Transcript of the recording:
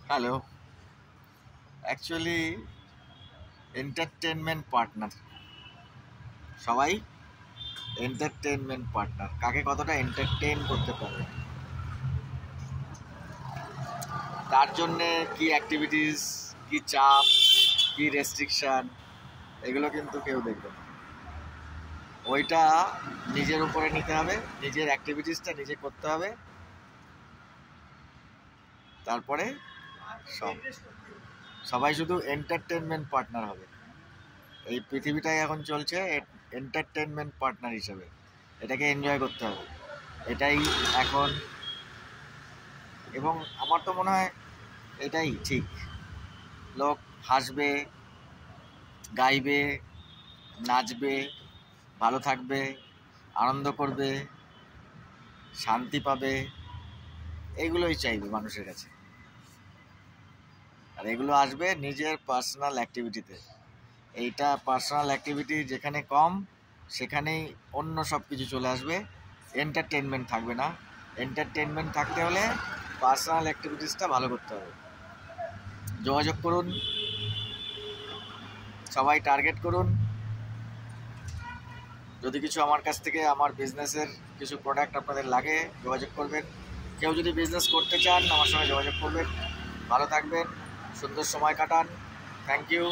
Hello. Actually entertainment partner, সবাই entertainment partner. কাকে কতটা এন্টারটেন করতে পারে, তার জন্যে কি অ্যাক্টিভিটিস, কি চাপ, কি রেস্ট্রিকশান, এগুলো কিন্তু কেউ দেখবে না। ওইটা নিজের উপরে নিতে হবে, নিজের অ্যাক্টিভিটিসটা নিজে করতে হবে, তারপরে সবাই শুধু এন্টারটেনমেন্ট পার্টনার হবে। এই পৃথিবীটাই এখন চলছে এন্টারটেনমেন্ট পার্টনার হিসেবে। এটাকে এনজয় করতে হবে, এটাই এখন। এবং আমার তো মনে হয় এটাই ঠিক। লোক হাসবে, গাইবে, নাচবে, ভালো থাকবে, আনন্দ করবে, শান্তি পাবে, এগুলোই চাইবে মানুষের কাছে। আর এগুলো আসবে নিজের পার্সোনাল অ্যাক্টিভিটিতে। এইটা পার্সোনাল অ্যাক্টিভিটি যেখানে কম, সেখানেই অন্য সব কিছু চলে আসবে, এন্টারটেনমেন্ট থাকবে না। এন্টারটেনমেন্ট থাকতে হলে পার্সোনাল অ্যাক্টিভিটিসটা ভালো করতে হবে। যোগাযোগ করুন, সবাই টার্গেট করুন। যদি কিছু আমার কাছ থেকে, আমার বিজনেসের কিছু প্রোডাক্ট আপনাদের লাগে, যোগাযোগ করবেন। কেউ যদি বিজনেস করতে চান, আমার সঙ্গে যোগাযোগ করবেন। ভালো থাকবেন, সুন্দর সময় কাটান। Thank you.